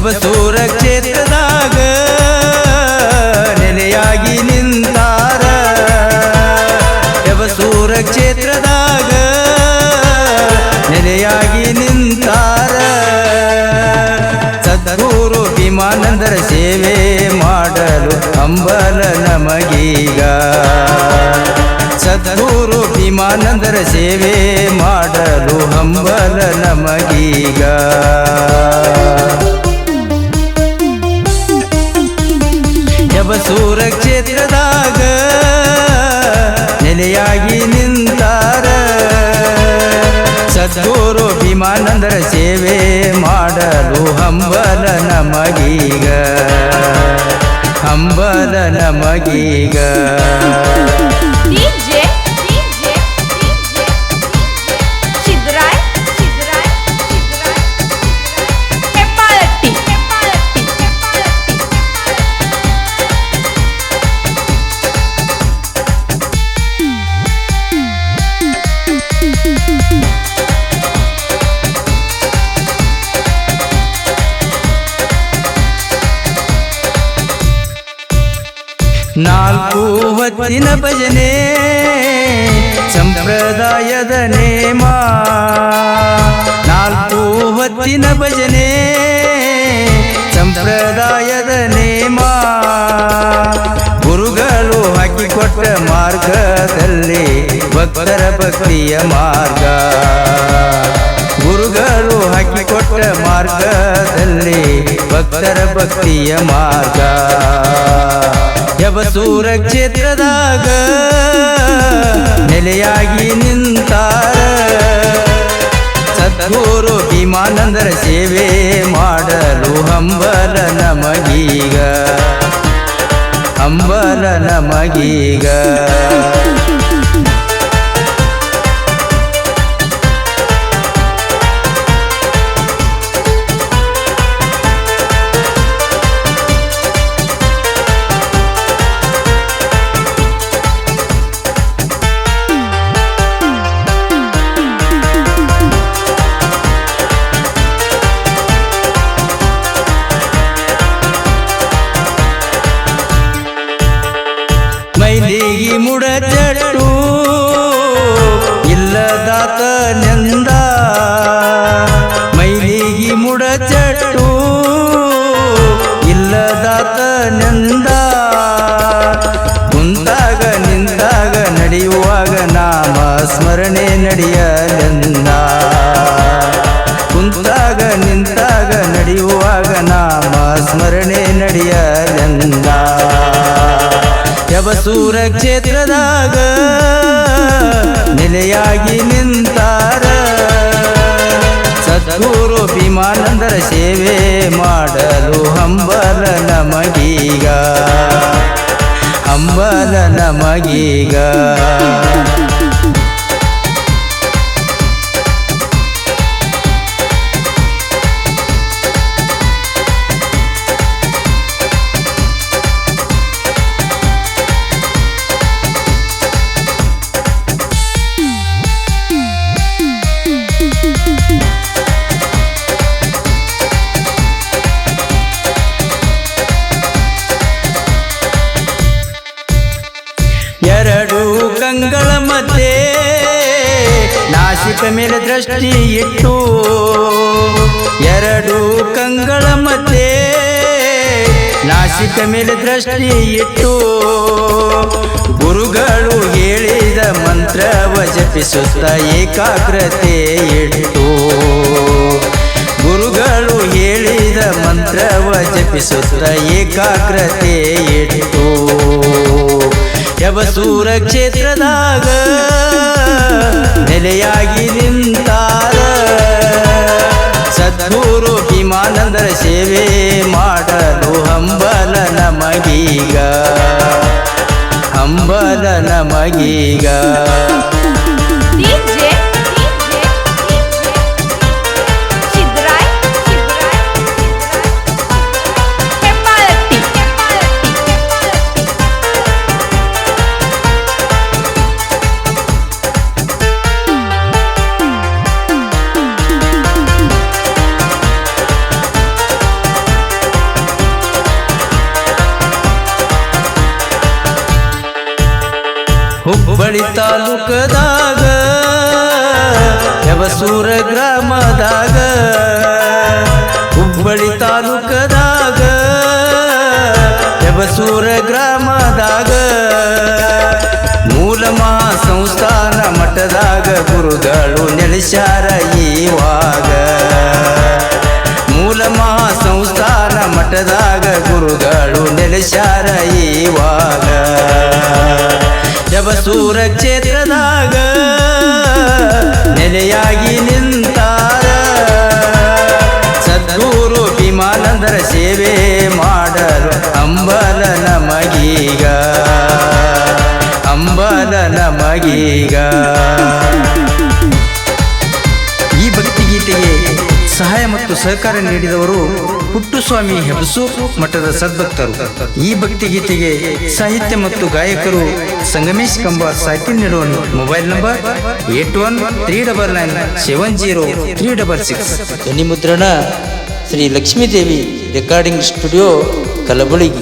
ಯಬಸೂರ ಕ್ಷೇತ್ರದಾಗ ನೆಲೆಯಾಗಿ ನಿಂತಾರ ಯಬಸೂರ ಕ್ಷೇತ್ರದಾಗ ನೆಲೆಯಾಗಿ ನಿಂತಾರ ಸದ್ಗುರು ಭೀಮಾನಂದರ ಸೇವೆ ಮಾಡಲು ಹಂಬಲ ನಮಗೀಗ ಸದ್ಗುರು ಭೀಮಾನಂದರ ಸೇವೆ ಮಾಡಲು ಹಂಬಲ ನಮಗೀಗ ಯಬಸೂರ ಕ್ಷೇತ್ರದಾಗ ನೆಲೆಯಾಗಿ ನಿಂತಾರ ಸದ್ಗುರು ಭೀಮಾನಂದರ ಸೇವೆ ಮಾಡಲು ಹಂಬಲ ನಮಗೀಗ ಹಂಬಲ ನಮಗೀಗ ನಾಲ್ಕು ಹೊತ್ತಿನ ಭಜನೆ ಸಂಪ್ರದಾಯದ ನೇಮ ನಾಲ್ಕು ಹೊತ್ತಿನ ಭಜನೆ ಸಂಪ್ರದಾಯದ ನೇಮ ಗುರುಗಳು ಹಾಕಿಕೊಟ್ಟ ಮಾರ್ಗದಲ್ಲಿ ಭಕ್ತರ ಭಕ್ತಿಯ ಮಾರ್ಗ ಗುರುಗಳು ಹಾಕಿಕೊಟ್ಟ ಮಾರ್ಗದಲ್ಲಿ ಭಕ್ತರ ಭಕ್ತಿಯ ಮಾರ್ಗ ಯಬಸೂರ ಕ್ಷೇತ್ರದಾಗ ನೆಲೆಯಾಗಿ ನಿಂತಾರ ಸದ್ಗುರು ಭೀಮಾನಂದರ ಸೇವೆ ಮಾಡಲು ಹಂಬಲ ನಮಗೀಗ ಹಂಬಲ ನಮಗೀಗ ಮೈಲಿಗಿ ಮುಡಚಟ್ಟು ಇಲ್ಲದಾತ ನೆಂದ ಮೈಲಿಗಿ ಮುಡಚಟ್ಟು ಇಲ್ಲದಾತ ನೆಂದ ಕುಂತಾಗ ನಿಂತಾಗ ನಡೆಯುವಾಗ ನಾಮ ಸ್ಮರಣೆ ನಡೆಯಲೆಂದ ಕುಂತಾಗ ನಿಂತಾಗ ನಡೆಯುವಾಗ ನಾಮ ಸ್ಮರಣೆ ನಡೆಯಲೆಂದ ಯಬಸೂರ ಕ್ಷೇತ್ರದಾಗ ನೆಲೆಯಾಗಿ ನಿಂತಾರ ಸದ್ಗುರು ಭೀಮಾನಂದರ ಸೇವೆ ಮಾಡಲು ಹಂಬಲ ನಮಗೀಗ ಹಂಬಲ ನಮಗೀಗ ಎರಡು ಕಂಗಳ ಮಧ್ಯೆ ನಾಸಿಕ ಮೇಲೆ ದೃಷ್ಟಿ ಇಟ್ಟು ಎರಡು ಕಂಗಳ ಮಧ್ಯೆ ನಾಸಿಕ ಮೇಲೆ ದೃಷ್ಟಿ ಇಟ್ಟು ಗುರುಗಳು ಹೇಳಿದ ಮಂತ್ರವ ಜಪಿಸುತ್ತ ಏಕಾಗ್ರತೆ ಇಟ್ಟು ಗುರುಗಳು ಹೇಳಿದ ಮಂತ್ರವ ಜಪಿಸುತ್ತ ಏಕಾಗ್ರತೆ ಇಟ್ಟು ಯಬಸೂರ ಕ್ಷೇತ್ರದಾಗ ನೆಲೆಯಾಗಿ ನಿಂತಾರ ಸದ್ಗುರು ಭೀಮಾನಂದರ ಸೇವೆ ಮಾಡಲು ಹಂಬಲ ನಮಗೀಗ ಹಂಬಲ ನಮಗೀಗ ಹುಬ್ಬಳ್ಳಿ ತಾಲೂಕದಾಗ ಯಬಸೂರ ಗ್ರಾಮದಾಗ ಹುಬ್ಬಳ್ಳಿ ತಾಲೂಕದಾಗ ಯಬಸೂರ ಗ್ರಾಮದಾಗ ಮೂಲ ಮಹಾಸಂಸ್ಥಾನ ಮಠದಾಗ ಗುರುಗಳು ನೆಲೆಸ್ಯಾರ ಈವಾಗ ಮೂಲ ಮಹಾಸಂಸ್ಥಾನ ಮಠದಾಗ ಗುರುಗಳು ನೆಲೆಸ್ಯಾರ ಈವಾಗ ಯಬಸೂರ ಕ್ಷೇತ್ರದಾಗ ನೆಲೆಯಾಗಿ ನಿಂತಾರ ಸದ್ಗುರು ಭೀಮಾನಂದರ ಸೇವೆ ಮಾಡಲು ಅಂಬಲ ನಮಗೀಗ ಅಂಬಲ ನಮಗೀಗ. ಈ ಭಕ್ತಿಗೀತೆಗೆ ಸಹಾಯ ಮತ್ತು ಸಹಕಾರ ನೀಡಿದವರು ಪುಟ್ಟುಸ್ವಾಮಿ ಹೆಬಸೂರ್ ಮಠದ ಸದ್ಭಕ್ತರು. ಈ ಭಕ್ತಿಗೀತೆಗೆ ಸಾಹಿತ್ಯ ಮತ್ತು ಗಾಯಕರು ಸಂಗಮೇಶ್ ಕಂಬಾರ್. ಸಾಹಿತ್ಯ ನೀಡುವ ಮೊಬೈಲ್ ನಂಬರ್ 8139970366. ಧ್ವನಿ ಮುದ್ರಣ ಶ್ರೀ ಲಕ್ಷ್ಮೀದೇವಿ ರೆಕಾರ್ಡಿಂಗ್ ಸ್ಟುಡಿಯೋ, ಕಲಬುರಗಿ.